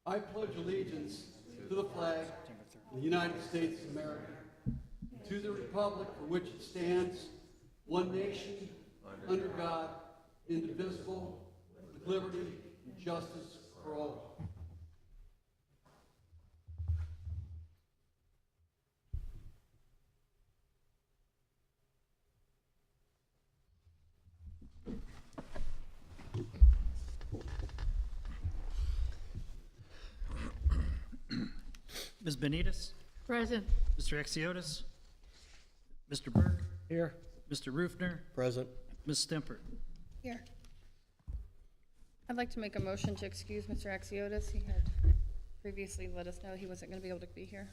I pledge allegiance to the flag of the United States of America, to the republic for which it stands, one nation, under God, indivisible, with liberty and justice for all. Ms. Benitez, Present. Mr. Exiotis, Mr. Burke, Here. Mr. Rufner, Present. Ms. Stempert. Here. I'd like to make a motion to excuse Mr. Axiotis. He had previously let us know he wasn't going to be able to be here.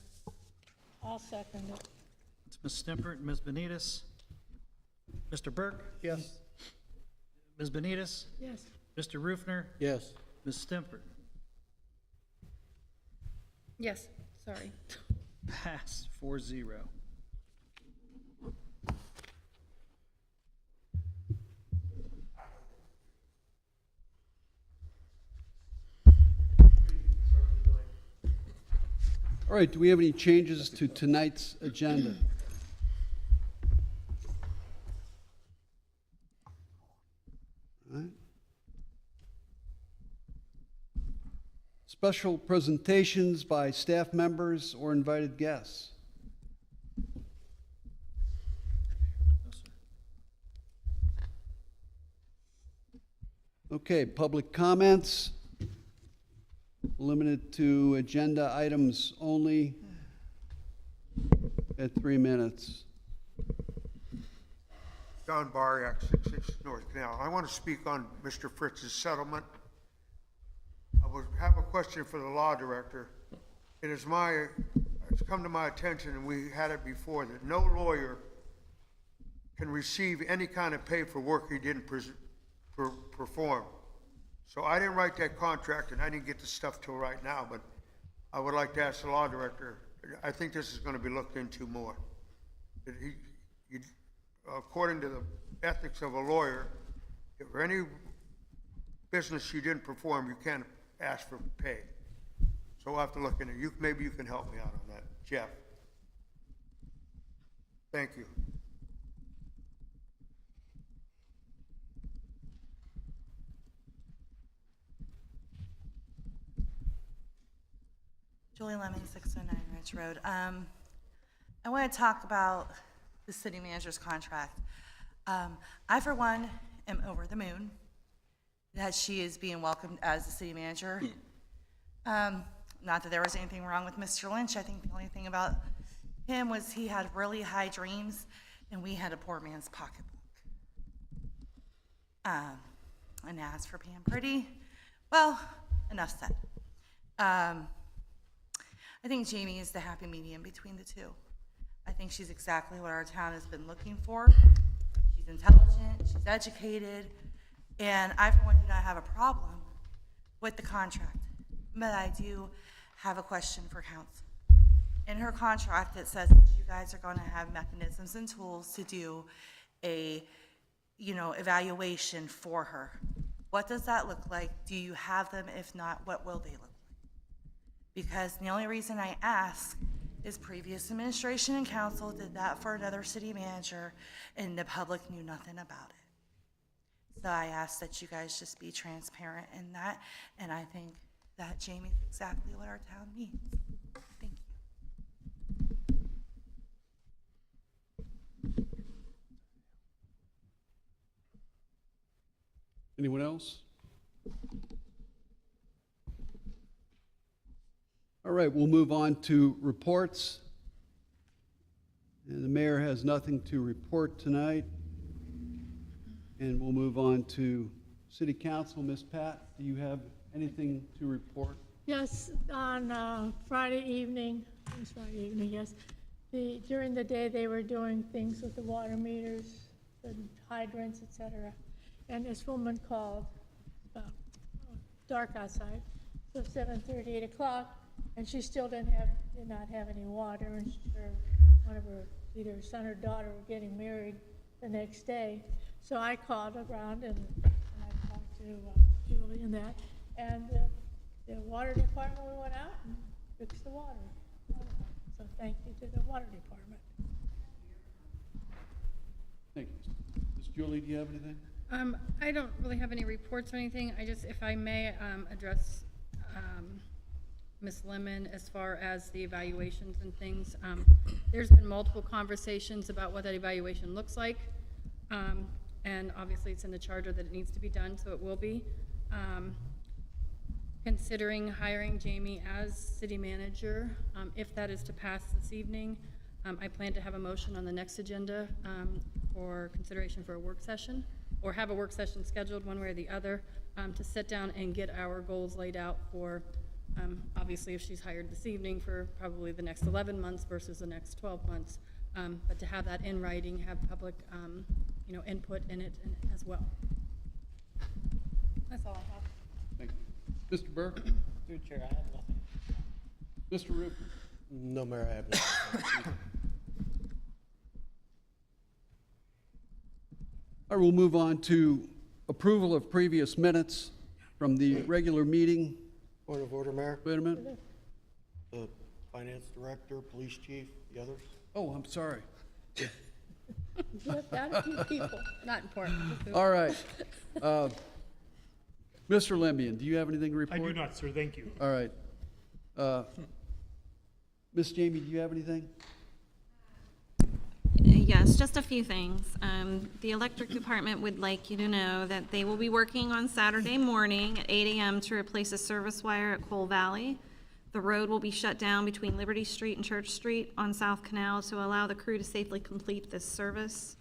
I'll second it. It's Ms. Stempert and Ms. Benitez. Mr. Burke, Yes. Ms. Benitez, Yes. Mr. Rufner, Yes. Ms. Stempert. Yes, sorry. Pass 4-0. All right, do we have any changes to tonight's agenda? All right. Special presentations by staff members or invited guests. No, sir. Okay, public comments, limited to agenda items only at 3 minutes. Don Bariak, 66 North Canal. I want to speak on Mr. Fritz's settlement. I would have a question for the law director. It's come to my attention, and we had it before, that no lawyer can receive any kind of pay for work he didn't perform. So I didn't write that contract, and I didn't get the stuff till right now, but I would like to ask the law director, I think this is going to be looked into more. That according to the ethics of a lawyer, if for any business you didn't perform, you can't ask for pay. So we'll have to look into it. Maybe you can help me out on that, Jeff. Thank you. Julie Lemon, 609 Ridge Road. I want to talk about the city manager's contract. I, for one, am over the moon that she is being welcomed as the city manager. Not that there was anything wrong with Mr. Lynch. I think the only thing about him was he had really high dreams, and we had a poor man's pocketbook. And as for Pam Pretty, well, enough said. I think Jamie is the happy medium between the two. I think she's exactly what our town has been looking for. She's intelligent, she's educated, and I, for one, do not have a problem with the contract. But I do have a question for council. In her contract, it says that you guys are gonna have mechanisms and tools to do a, evaluation for her. What does that look like? Do you have them? If not, what will they look like? Because the only reason I ask is previous administration and council did that for another city manager, and the public knew nothing about it. So I ask that you guys just be transparent in that, and I think that Jamie's exactly what our town needs. Thank you. Anyone else? All right, we'll move on to reports. And the mayor has nothing to report tonight. And we'll move on to city council. Ms. Pat, do you have anything to report? Yes, on Friday evening, yes. During the day, they were doing things with the water meters, the hydrants, et cetera. And this woman called, dark outside, so 7:30, 8 o'clock, and she still did not have any water, and one of her, either her son or daughter were getting married the next day. So I called around and I talked to Julie and that, and the water department, we went out and fixed the water. So thank you to the water department. Thank you. Ms. Julie, do you have anything? I don't really have any reports or anything. I just, if I may, address Ms. Lemon as far as the evaluations and things. There's been multiple conversations about what that evaluation looks like. And obviously it's in the charter that it needs to be done, so it will be. Considering hiring Jamie as city manager, if that is to pass this evening, I plan to have a motion on the next agenda for consideration for a work session, or have a work session scheduled one way or the other, to sit down and get our goals laid out for, obviously if she's hired this evening, for probably the next 11 months versus the next 12 months. But to have that in writing, have public input in it as well. That's all I have. Thank you. Mr. Burke? Through Chair, I have nothing. Mr. Rupert? No, Mayor, I have nothing. I will move on to approval of previous minutes from the regular meeting. Point of order, Mayor. Wait a minute. The finance director, police chief, the others. Oh, I'm sorry. You left out a few people. Not important. All right. Mr. Lembian, do you have anything to I report? do not, sir, thank you. All right. Miss Jamie, do you have anything? Yes, just a few things. The electric department would like you to know that they will be working on Saturday morning at 8 a.m. to replace a service wire at Cole Valley. The road will be shut down between Liberty Street and Church Street on South Canal to allow the crew to safely complete this service.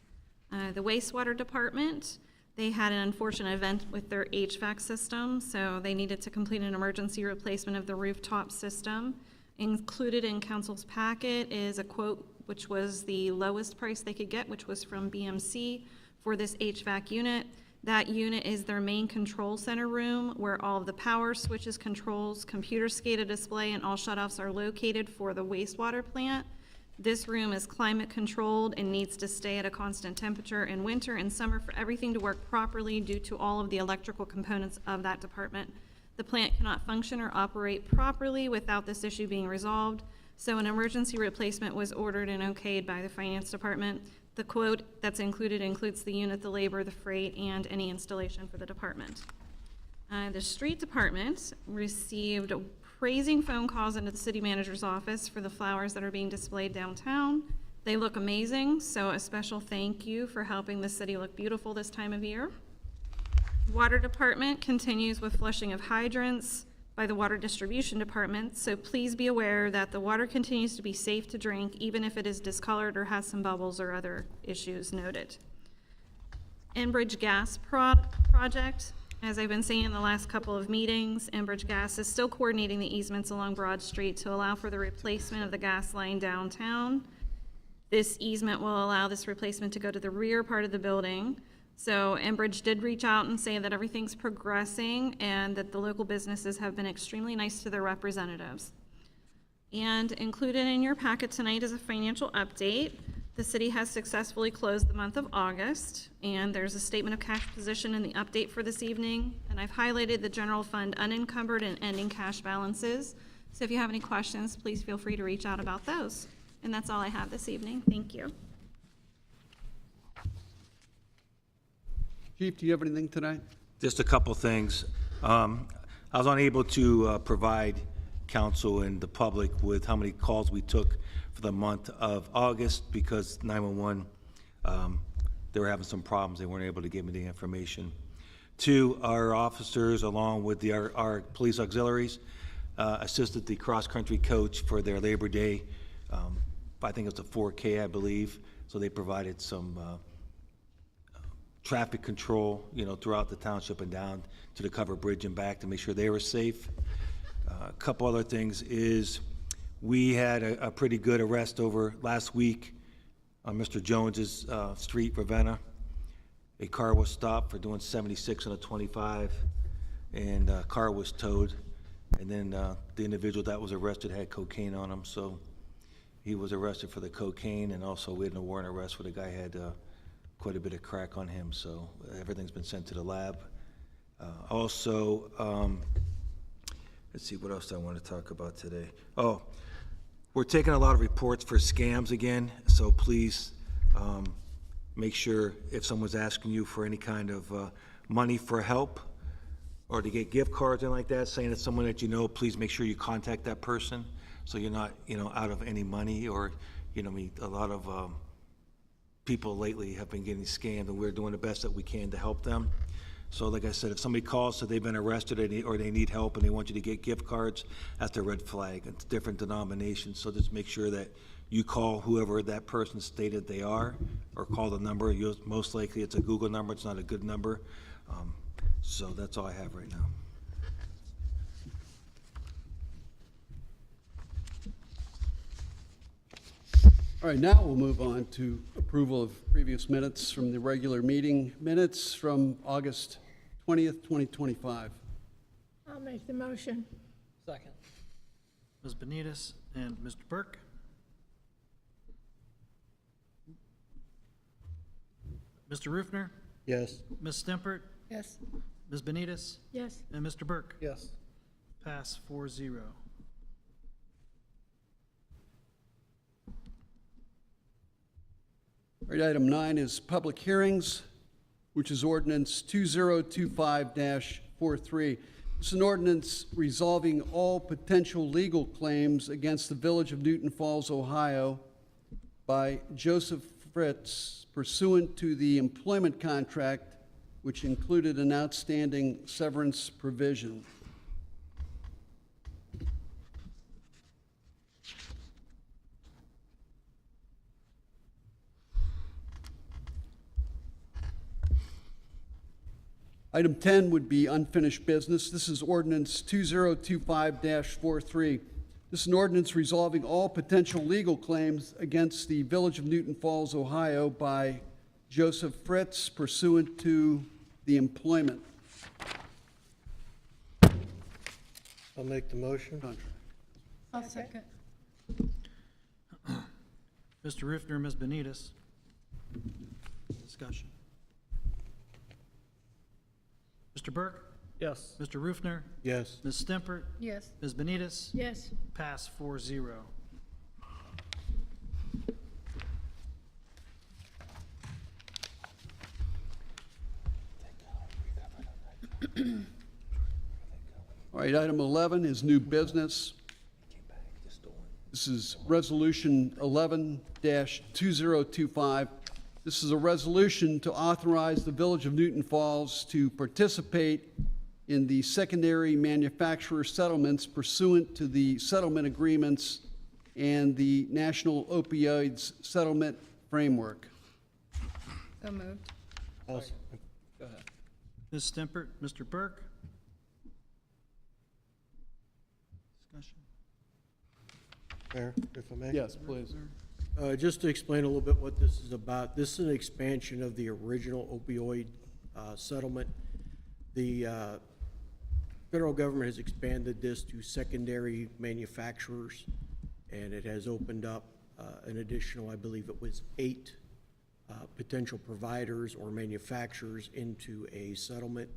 The wastewater department, they had an unfortunate event with their HVAC system, so they needed to complete an emergency replacement of the rooftop system. Included in council's packet is a quote which was the lowest price they could get, which was from BMC for this HVAC unit. That unit is their main control center room where all of the power switches, controls, computer SCADA display, and all shutoffs are located for the wastewater plant. This room is climate controlled and needs to stay at a constant temperature in winter and summer for everything to work properly due to all of the electrical components of that department. The plant cannot function or operate properly without this issue being resolved. So an emergency replacement was ordered and okayed by the finance department. The quote that's included includes the unit, the labor, the freight, and any installation for the department. The street department received praising phone calls into the city manager's office for the flowers that are being displayed downtown. They look amazing, so a special thank you for helping the city look beautiful this time of year. Water department continues with flushing of hydrants by the water distribution department, so please be aware that the water continues to be safe to drink even if it is discolored or has some bubbles or other issues noted. Enbridge Gas project, as I've been saying in the last couple of meetings, Enbridge Gas is still coordinating the easements along Broad Street to allow for the replacement of the gas line downtown. This easement will allow this replacement to go to the rear part of the building. So Enbridge did reach out and say that everything's progressing and that the local businesses have been extremely nice to their representatives. And included in your packet tonight is a financial update. The city has successfully closed the month of August, and there's a statement of cash position in the update for this evening. And I've highlighted the general fund unencumbered and ending cash balances. So if you have any questions, please feel free to reach out about those. And that's all I have this evening. Thank you. Chief, do you have anything tonight? Just a couple things. I was unable to provide council and the public with how many calls we took for the month of August because 911, they were having some problems. They weren't able to give me the information. Two, our officers, along with our police auxiliaries, assisted the cross-country coach for their Labor Day. I think it's a 4K, I believe. So they provided some traffic control, throughout the township and down to the covered bridge and back to make sure they were safe. A couple other things is we had a pretty good arrest over last week on Mr. Jones's street, Ravenna. A car was stopped for doing 76 on a 25, and a car was towed. And then the individual that was arrested had cocaine on him, so he was arrested for the cocaine, and also we had a warrant arrest where the guy had quite a bit of crack on him, so everything's been sent to the lab. Also, Let's see, what else I want to talk about today? Oh, we're taking a lot of reports for scams again, so please make sure if someone's asking you for any kind of money for help or to get gift cards and like that, saying it's someone that you know, please make sure you contact that person so you're not, out of any money or, a lot of people lately have been getting scammed, and we're doing the best that we can to help them. So like I said, if somebody calls, so they've been arrested or they need help and they want you to get gift cards, that's a red flag. It's different denominations, so just make sure that you call whoever that person stated they are, or call the number. Most likely it's a Google number, it's not a good number. So that's all I have right now. All right, now we'll move on to approval of previous minutes from the regular meeting minutes from August 20th, 2025. I'll make the motion. Second. Ms. Benitez and Mr. Burke. Mr. Rufner, Yes. Ms. Stempert, Yes. Ms. Benitez, Yes. and Mr. Burke. Yes. Pass 4-0. All right, item 9 is public hearings, which is ordinance 2025-43. It's an ordinance resolving all potential legal claims against the Village of Newton Falls, Ohio by Joseph Fritz pursuant to the employment contract, which included an outstanding severance provision. Item 10 would be unfinished business. This is ordinance 2025-43. This is an ordinance resolving all potential legal claims against the Village of Newton Falls, Ohio by Joseph Fritz pursuant to the employment I'll make the motion. contract. I'll second. Mr. Rufner, Ms. Benitez. Discussion. Mr. Burke, Yes. Mr. Rufner, Yes. Ms. Stempert, Yes. Ms. Benitez, Yes. pass 4-0. All right, item 11 is new business. This is Resolution 11-2025. This is a resolution to authorize the Village of Newton Falls to participate in the secondary manufacturer settlements pursuant to the settlement agreements and the National Opioids Settlement Framework. So moved. I'll Ms. Stempert, Mr. Burke. Discussion. Mayor, if I may? Yes, please. Just to explain a little bit what this is about, this is an expansion of the original opioid settlement. The federal government has expanded this to secondary manufacturers, and it has opened up an additional, I believe it was 8 potential providers or manufacturers into a settlement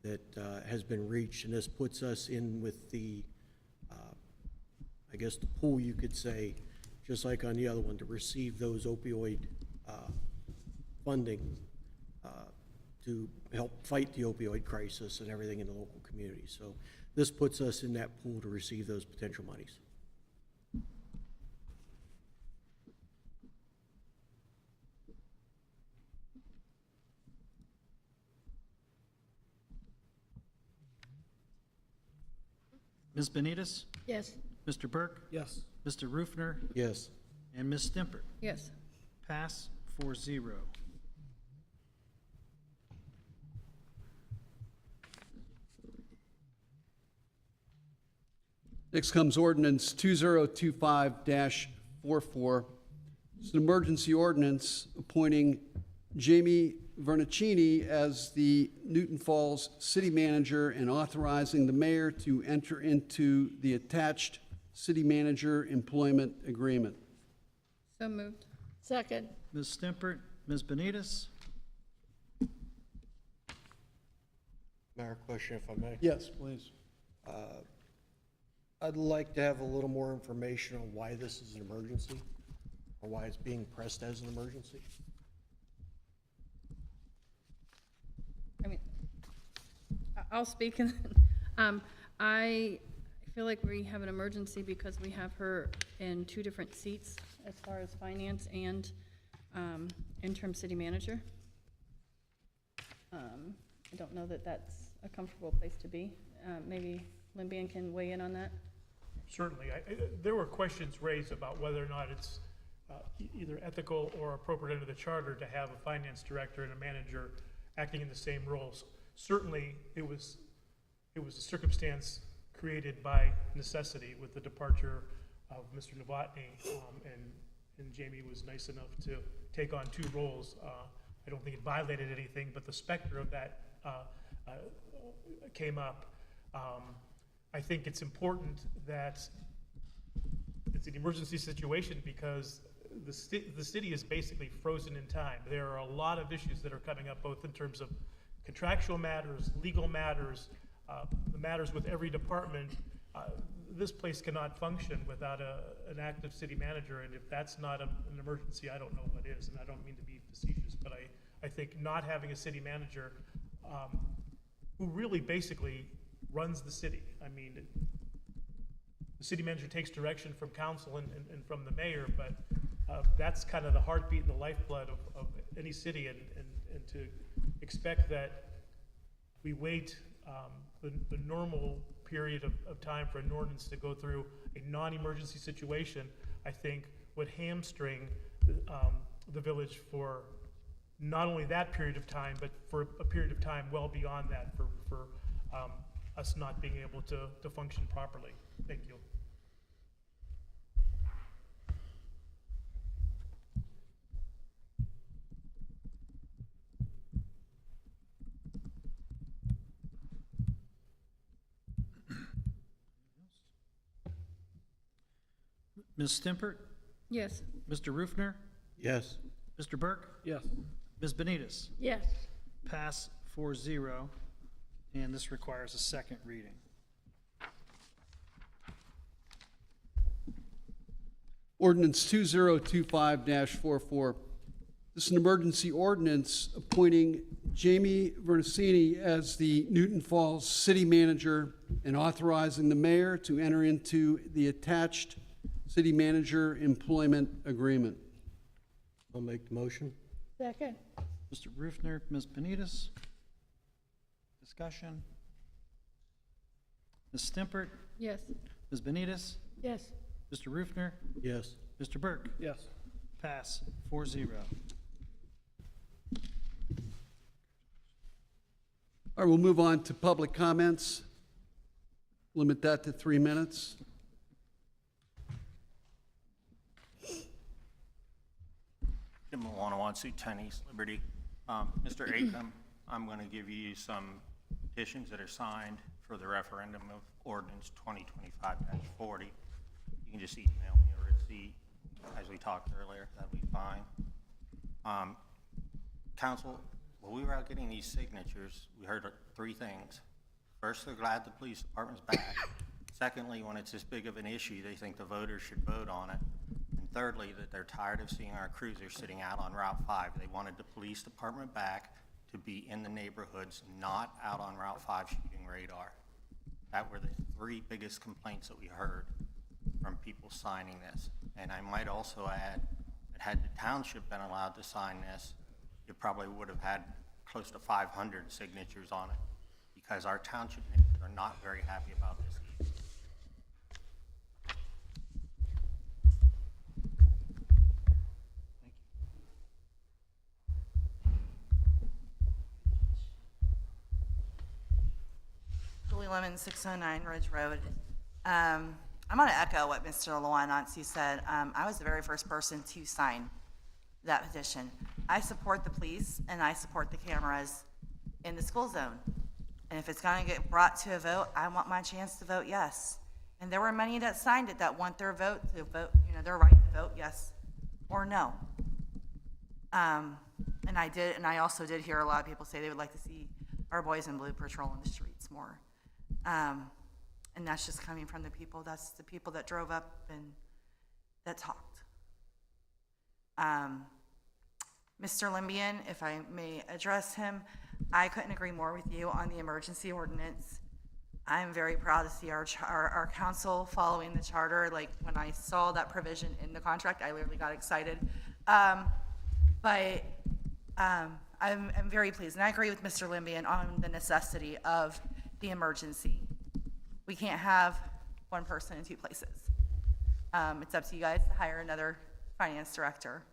that has been reached, and this puts us in with the, I guess, the pool, you could say, just like on the other one, to receive those opioid funding to help fight the opioid crisis and everything in the local community. So this puts us in that pool to receive those potential monies. Ms. Benitez, Yes. Mr. Burke, Yes. Mr. Rufner, Yes. and Ms. Stempert. Yes. Pass 4-0. Next comes ordinance 2025-44. It's an emergency ordinance appointing Jamie Vernicini as the Newton Falls city manager and authorizing the mayor to enter into the attached city manager employment agreement. So moved. Second. Ms. Stempert, Ms. Benitez, Mayor, question if I may. Yes, please. I'd like to have a little more information on why this is an emergency, or why it's being pressed as an emergency. I mean, I'll speak. I feel like we have an emergency because we have her in 2 different seats as far as finance and interim city manager. I don't know that that's a comfortable place to be. Maybe Limbian can weigh in on that. Certainly. There were questions raised about whether or not it's either ethical or appropriate under the charter to have a finance director and a manager acting in the same roles. Certainly, it was a circumstance created by necessity with the departure of Mr. Novotny, and Jamie was nice enough to take on 2 roles. I don't think it violated anything, but the specter of that came up. I think it's important that it's an emergency situation because the city is basically frozen in time. There are a lot of issues that are coming up, both in terms of contractual matters, legal matters, the matters with every department. This place cannot function without an active city manager, and if that's not an emergency, I don't know what is, and I don't mean to be facetious, but I think not having a city manager who really basically runs the city. I mean, the city manager takes direction from council and from the mayor, but that's kind of the heartbeat and the lifeblood of any city, and to expect that we wait the normal period of time for an ordinance to go through a non-emergency situation, I think would hamstring the village for not only that period of time, but for a period of time well beyond that, for us not being able to function properly. Thank you. Ms. Stimpert, Yes. Mr. Rufner, Yes. Mr. Burke, Yes. Ms. Benitez. Yes. Pass 4-0, and this requires a second reading. Ordinance 2025-44. This is an emergency ordinance appointing Jamie Vernacini as the Newton Falls City Manager and authorizing the mayor to enter into the attached city manager employment agreement. I'll make the motion. Second. Mr. Rufner, Ms. Benitez. Discussion. Ms. Stimpert, Yes. Ms. Benitez, Yes. Mr. Rufner, Yes. Mr. Burke. Yes. Pass 4-0. All right, we'll move on to public comments. Limit that to 3 minutes. Jim Milano, 1C10 East Liberty. Mr. Acom, I'm going to give you some petitions that are signed for the referendum of ordinance 2025-40. You can just email me a receipt, as we talked earlier. That'd be fine. Council, while we were out getting these signatures, we heard 3 things. First, they're glad the police department's back. Secondly, when it's this big of an issue, they think the voters should vote on it. And thirdly, that they're tired of seeing our cruisers sitting out on Route 5. They wanted the police department back to be in the neighborhoods, not out on Route 5 shooting radar. That were the 3 biggest complaints that we heard from people signing this. And I might also add that had the township been allowed to sign this, it probably would have had close to 500 signatures on it, because our township neighbors are not very happy about this either. Julie Lemon, 609 Ridge Road. I'm going to echo what Mr. Loanansi said. I was the very first person to sign that petition. I support the police and I support the cameras in the school zone. And if it's going to get brought to a vote, I want my chance to vote yes. And there were many that signed it that want their vote to vote, their right to vote yes or no. And I also did hear a lot of people say they would like to see our boys in blue patrol in the streets more. And that's just coming from the people, that's the people that drove up and that talked. Mr. Limbian, if I may address him, I couldn't agree more with you on the emergency ordinance. I'm very proud to see our council following the charter. Like, when I saw that provision in the contract, I literally got excited. I'm very pleased, and I agree with Mr. Limbian on the necessity of the emergency. We can't have one person in two places. It's up to you guys to hire another finance director.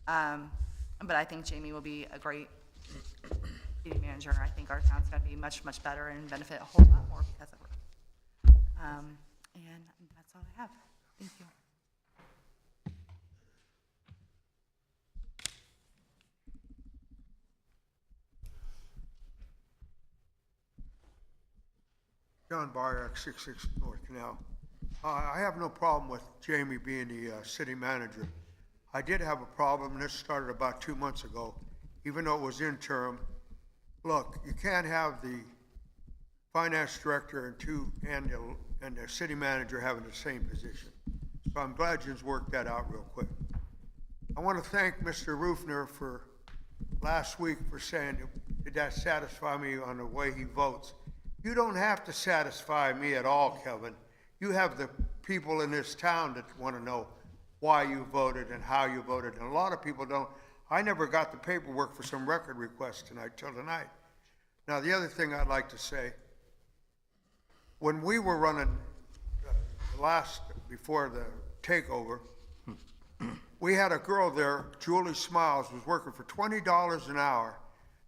But I think Jamie will be a great city manager. I think our town's gonna be much, much better and benefit a whole lot more because of her. And that's all I have. Thank you. John Byer, 66 North Canal. I have no problem with Jamie being the city manager. I did have a problem, and this started about 2 months ago, even though it was interim. Look, you can't have the finance director and the city manager having the same position. So I'm glad you worked that out real quick. I want to thank Mr. Rufner for last week for saying, did that satisfy me on the way he votes? You don't have to satisfy me at all, Kevin. You have the people in this town that want to know why you voted and how you voted. And a lot of people don't. I never got the paperwork for some record requests till tonight. Now, the other thing I'd like to say, when we were running before the takeover, we had a girl there, Julie Smiles, was working for $20 an hour.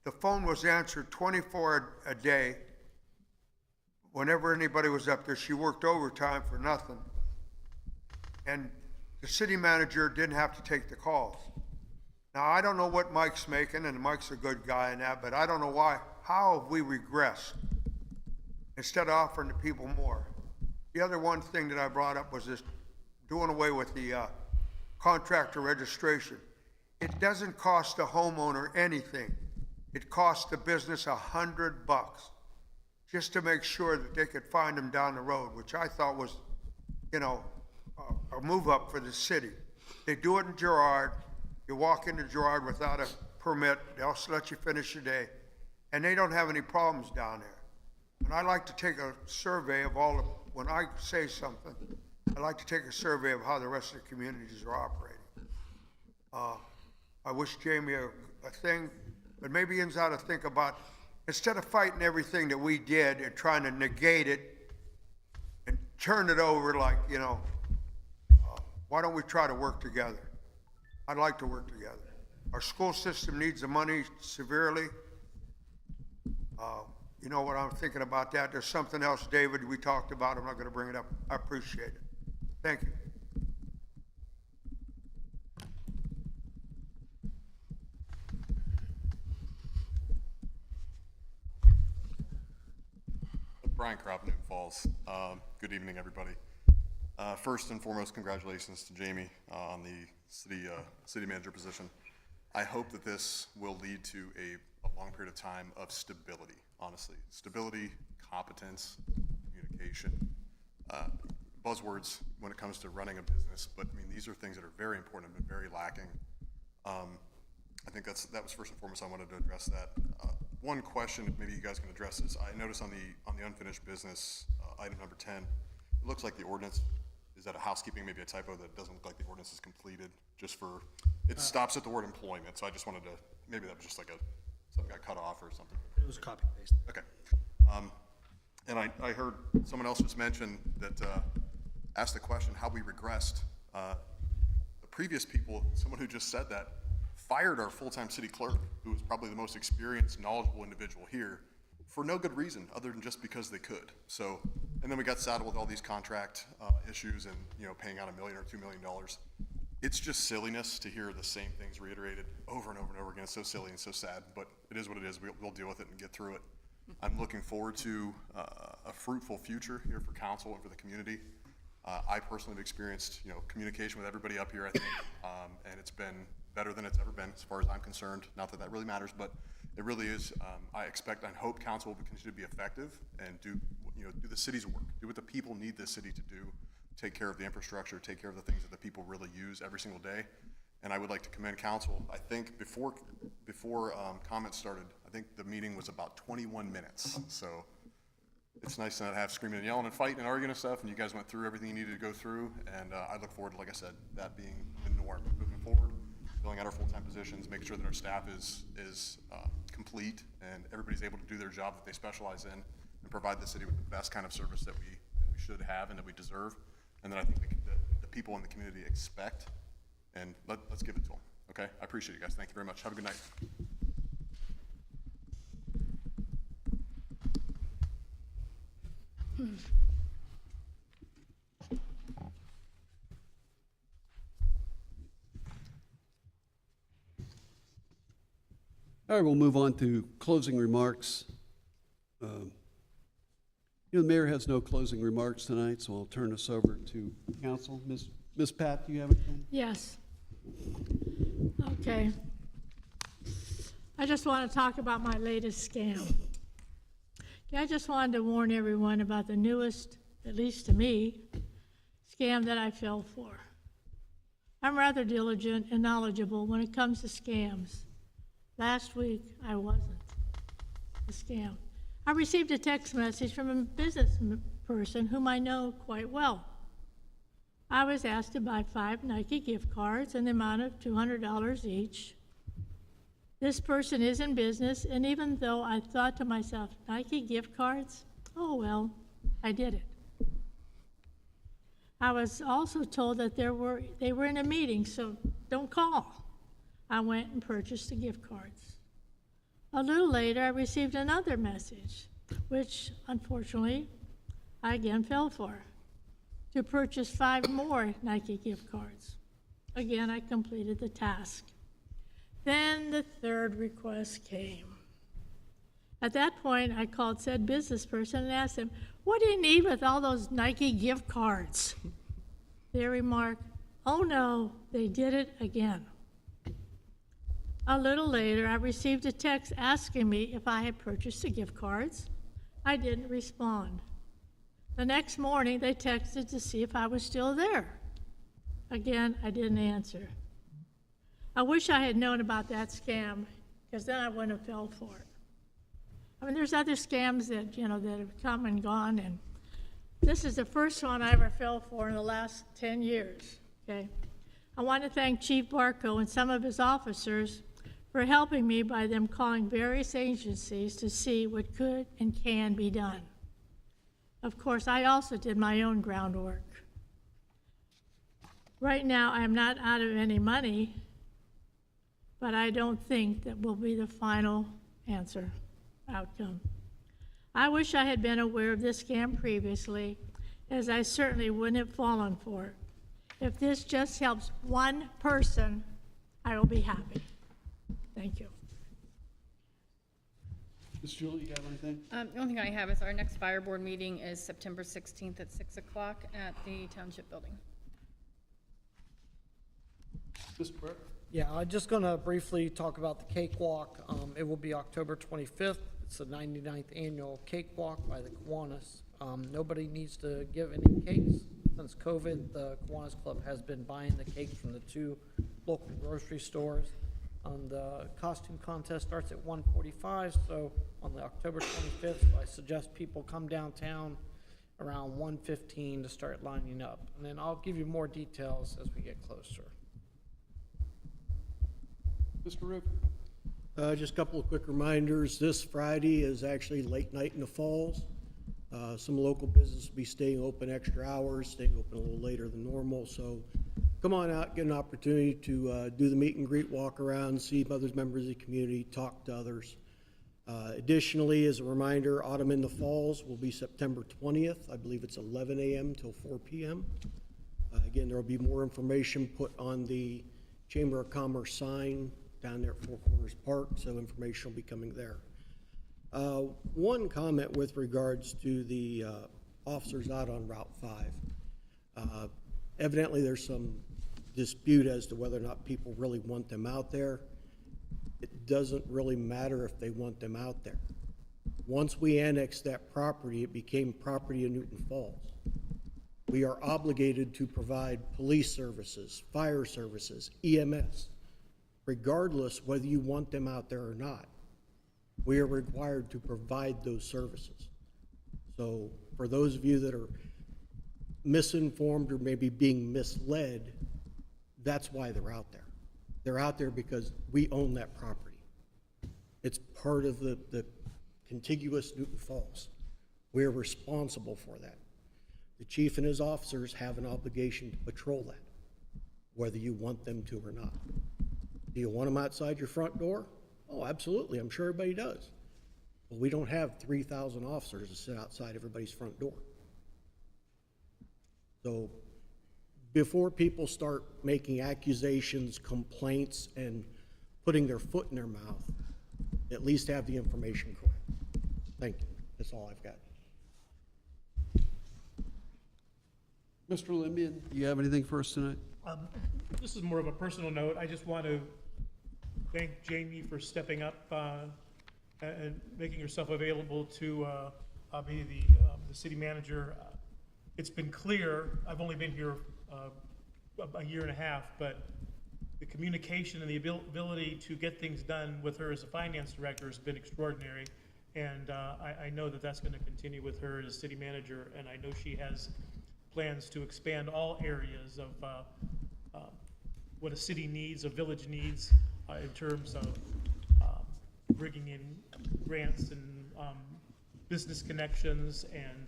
The phone was answered 24 a day. Whenever anybody was up there, she worked overtime for nothing. And the city manager didn't have to take the calls. Now, I don't know what Mike's making, and Mike's a good guy in that, but I don't know why. How have we regressed instead of offering the people more? The other one thing that I brought up was this doing away with the contractor registration. It doesn't cost the homeowner anything. It costs the business $100 just to make sure that they could find them down the road, which I thought was, a move up for the city. They do it in Girard. You walk into Girard without a permit, they'll let you finish your day, and they don't have any problems down there. And I like to take a survey of when I say something, I like to take a survey of how the rest of the communities are operating. I wish Jamie a thing, but maybe he ought to think about, instead of fighting everything that we did and trying to negate it and turn it over like, why don't we try to work together? I'd like to work together. Our school system needs the money severely. You know what I'm thinking about that? There's something else, David, we talked about. I'm not going to bring it up. I appreciate it. Thank you. Brian Kropp, Newton Falls. Good evening, everybody. First and foremost, congratulations to Jamie on the city manager position. I hope that this will lead to a long period of time of stability, honestly. Stability, competence, communication, buzzwords when it comes to running a business, but I mean, these are things that are very important and very lacking. I think that was first and foremost. I wanted to address that. One question, if maybe you guys can address this. I noticed on the unfinished business, item number 10, it looks like the ordinance, is that a housekeeping, maybe a typo, that doesn't look like the ordinance is completed, it stops at the word employment, so I just wanted to, maybe that was just like something got cut off or something. It was copy paste. Okay. And I heard someone else just mention that, asked the question how we regressed. The previous people, someone who just said that, fired our full-time city clerk, who was probably the most experienced, knowledgeable individual here, for no good reason other than just because they could. So, and then we got saddled with all these contract issues and paying out $1 million or $2 million. It's just silliness to hear the same things reiterated over and over and over again. It's so silly and so sad, but it is what it is. We'll deal with it and get through it. I'm looking forward to a fruitful future here for council and for the community. I personally have experienced communication with everybody up here, I think, and it's been better than it's ever been as far as I'm concerned. Not that that really matters, but It really is, I expect and hope council will continue to be effective and do the city's work, do what the people need this city to do, take care of the infrastructure, take care of the things that the people really use every single day. And I would like to commend council. I think before comments started, I think the meeting was about 21 minutes. So it's nice to not have screaming and yelling and fighting and arguing and stuff, and you guys went through everything you needed to go through, and I look forward to, like I said, that being the norm moving forward, filling out our full-time positions, making sure that our staff is complete and everybody's able to do their job that they specialize in and provide the city with the best kind of service that we should have and that we deserve, and that I think the people in the community expect, and let's give it to them, okay? I appreciate you guys. Thank you very much. Have a good night. All right, we'll move on to closing remarks. The mayor has no closing remarks tonight, so I'll turn this over to council. Ms. Pat, do you have anything? Yes. Okay. I just want to talk about my latest scam. Okay, I just wanted to warn everyone about the newest, at least to me, scam that I fell for. I'm rather diligent and knowledgeable when it comes to scams. Last week, I wasn't a scam. I received a text message from a business person whom I know quite well. I was asked to buy 5 Nike gift cards in the amount of $200 each. This person is in business, and even though I thought to myself, Nike gift cards? Oh well, I did it. I was also told that they were in a meeting, so don't call. I went and purchased the gift cards. A little later, I received another message, which unfortunately I again fell for, to purchase 5 more Nike gift cards. Again, I completed the task. Then the third request came. At that point, I called said business person and asked them, what do you need with all those Nike gift cards? They remarked, oh no, they did it again. A little later, I received a text asking me if I had purchased the gift cards. I didn't respond. The next morning, they texted to see if I was still there. Again, I didn't answer. I wish I had known about that scam, because then I wouldn't have fell for it. I mean, there's other scams that, that have come and gone, and this is the first one I ever fell for in the last 10 years, okay? I want to thank Chief Barco and some of his officers for helping me by them calling various agencies to see what could and can be done. Of course, I also did my own groundwork. Right now, I am not out of any money, but I don't think that will be the final outcome. I wish I had been aware of this scam previously, as I certainly wouldn't have fallen for it. If this just helps one person, I will be happy. Thank you. Ms. Julie, you got anything? The only thing I have is our next fire board meeting is September 16th at 6 o'clock at the Township Building. Mr. Burke? Yeah, I'm just going to briefly talk about the cakewalk. It will be October 25th. It's the 99th annual cakewalk by the Kiwanis. Nobody needs to give any cakes. Since COVID, the Kiwanis Club has been buying the cakes from the 2 local grocery stores. The costume contest starts at 1:45, so on the October 25th, I suggest people come downtown around 1:15 to start lining up. And then I'll give you more details as we get closer. Mr. Roof? Just a couple of quick reminders. This Friday is actually late night in the falls. Some local businesses will be staying open extra hours, staying open a little later than normal. So come on out, get an opportunity to do the meet and greet, walk around, see other members of the community, talk to others. Additionally, as a reminder, Autumn in the Falls will be September 20th. I believe it's 11 a.m. till 4 p.m. Again, there will be more information put on the Chamber of Commerce sign down there at Four Corners Park, so information will be coming there. One comment with regards to the officers out on Route 5. Evidently, there's some dispute as to whether or not people really want them out there. it doesn't really matter if they want them out there. Once we annexed that property, it became property of Newton Falls. We are obligated to provide police services, fire services, EMS, regardless whether you want them out there or not. We are required to provide those services. So for those of you that are misinformed or maybe being misled, that's why they're out there. They're out there because we own that property. It's part of the contiguous Newton Falls. We're responsible for that. The chief and his officers have an obligation to patrol that, whether you want them to or not. Do you want them outside your front door? Oh, absolutely, I'm sure everybody does. But we don't have 3,000 officers to sit outside everybody's front door. So before people start making accusations, complaints, and putting their foot in their mouth, at least have the information correct. Thank you. That's all I've got. Mr. Lembian, do you have anything for us tonight? This is more of a personal note. I just want to thank Jamie for stepping up and making herself available to be the city manager. It's been clear, I've only been here a year and a half, but the communication and the ability to get things done with her as a finance director has been extraordinary. And I know that that's going to continue with her as city manager, and I know she has plans to expand all areas of what a city needs, a village needs, in terms of bringing in grants and business connections, and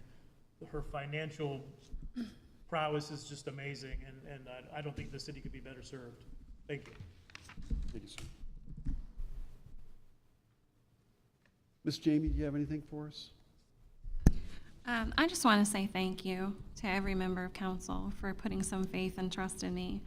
her financial prowess is just amazing, and I don't think the city could be better served. Thank you. Thank you, sir. Miss Jamie, do you have anything for us? I just want to say thank you to every member of council for putting some faith and trust in me.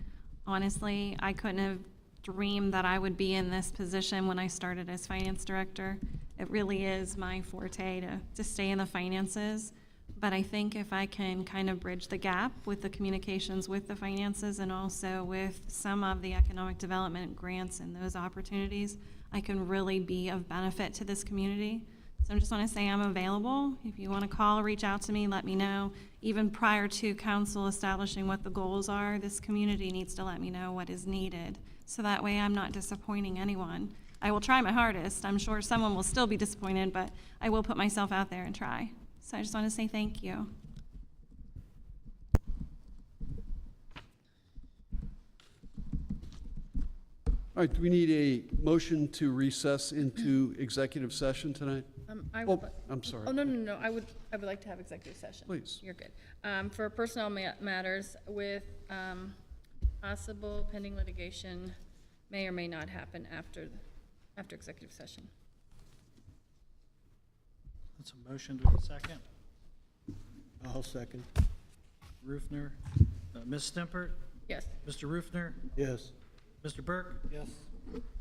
Honestly, I couldn't have dreamed that I would be in this position when I started as finance director. It really is my forte to stay in the finances. But I think if I can kind of bridge the gap with the communications with the finances and also with some of the economic development grants and those opportunities, I can really be of benefit to this community. So I just want to say I'm available. If you want to call, reach out to me, let me know. Even prior to council establishing what the goals are, this community needs to let me know what is needed. So that way I'm not disappointing anyone. I will try my hardest. I'm sure someone will still be disappointed, but I will put myself out there and try. So I just want to say thank you. All right, do we need a motion to recess into executive session tonight? Oh, I'm sorry. Oh, no. I would like to have executive session. Please. You're good. For personnel matters with possible pending litigation may or may not happen after executive session. That's a motion to a second. I'll second. Rufner, Ms. Stempert, Yes. Mr. Rufner, Yes. Mr. Burke, Yes.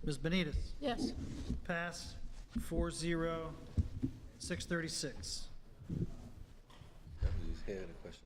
Ms. Benitez. Yes. Pass 4-0, 6:36. That was his head, a question.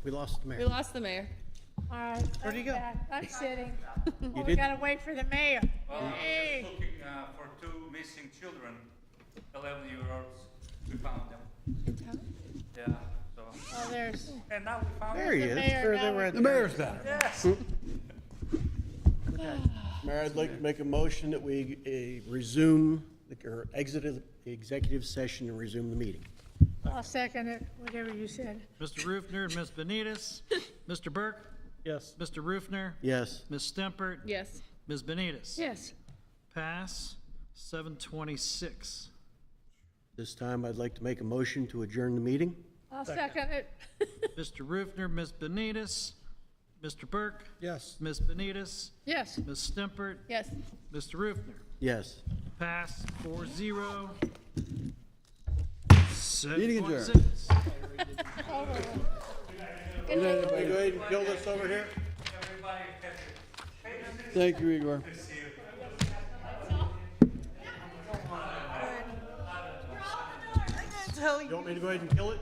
We lost the mayor. We lost the mayor. All right. Where'd he go? I'm sitting. Oh, we did? gotta wait for the mayor. Well, Hey. we're looking for two missing children, 11-year-olds. We found them. Yeah, so. Oh, there's, And now we found There he the is. mayor There they now. were at The mayor's back. Yes. Mayor, I'd like to make a motion that we resume, or exit the executive session and resume the meeting. I'll second it, whatever you said. Mr. Rufner and Ms. Benitez. Mr. Burke? Yes. Mr. Rufner? Yes. Ms. Stempert? Yes. Ms. Benitez? Yes. Pass, 7:26. This time, I'd like to make a motion to adjourn the meeting. I'll second it. Mr. Rufner, Ms. Benitez? Mr. Burke? Yes. Ms. Benitez? Yes. Ms. Stempert? Yes. Mr. Rufner? Yes. Pass, 4-0. Meeting adjourned. 7:26. Good night, everybody. Go ahead and kill this over here. Everybody catch it. Thank you, Igor. Tell you. You want me to go ahead and kill it?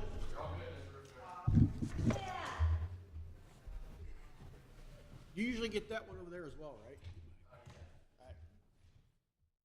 You usually get that one over there as well, right?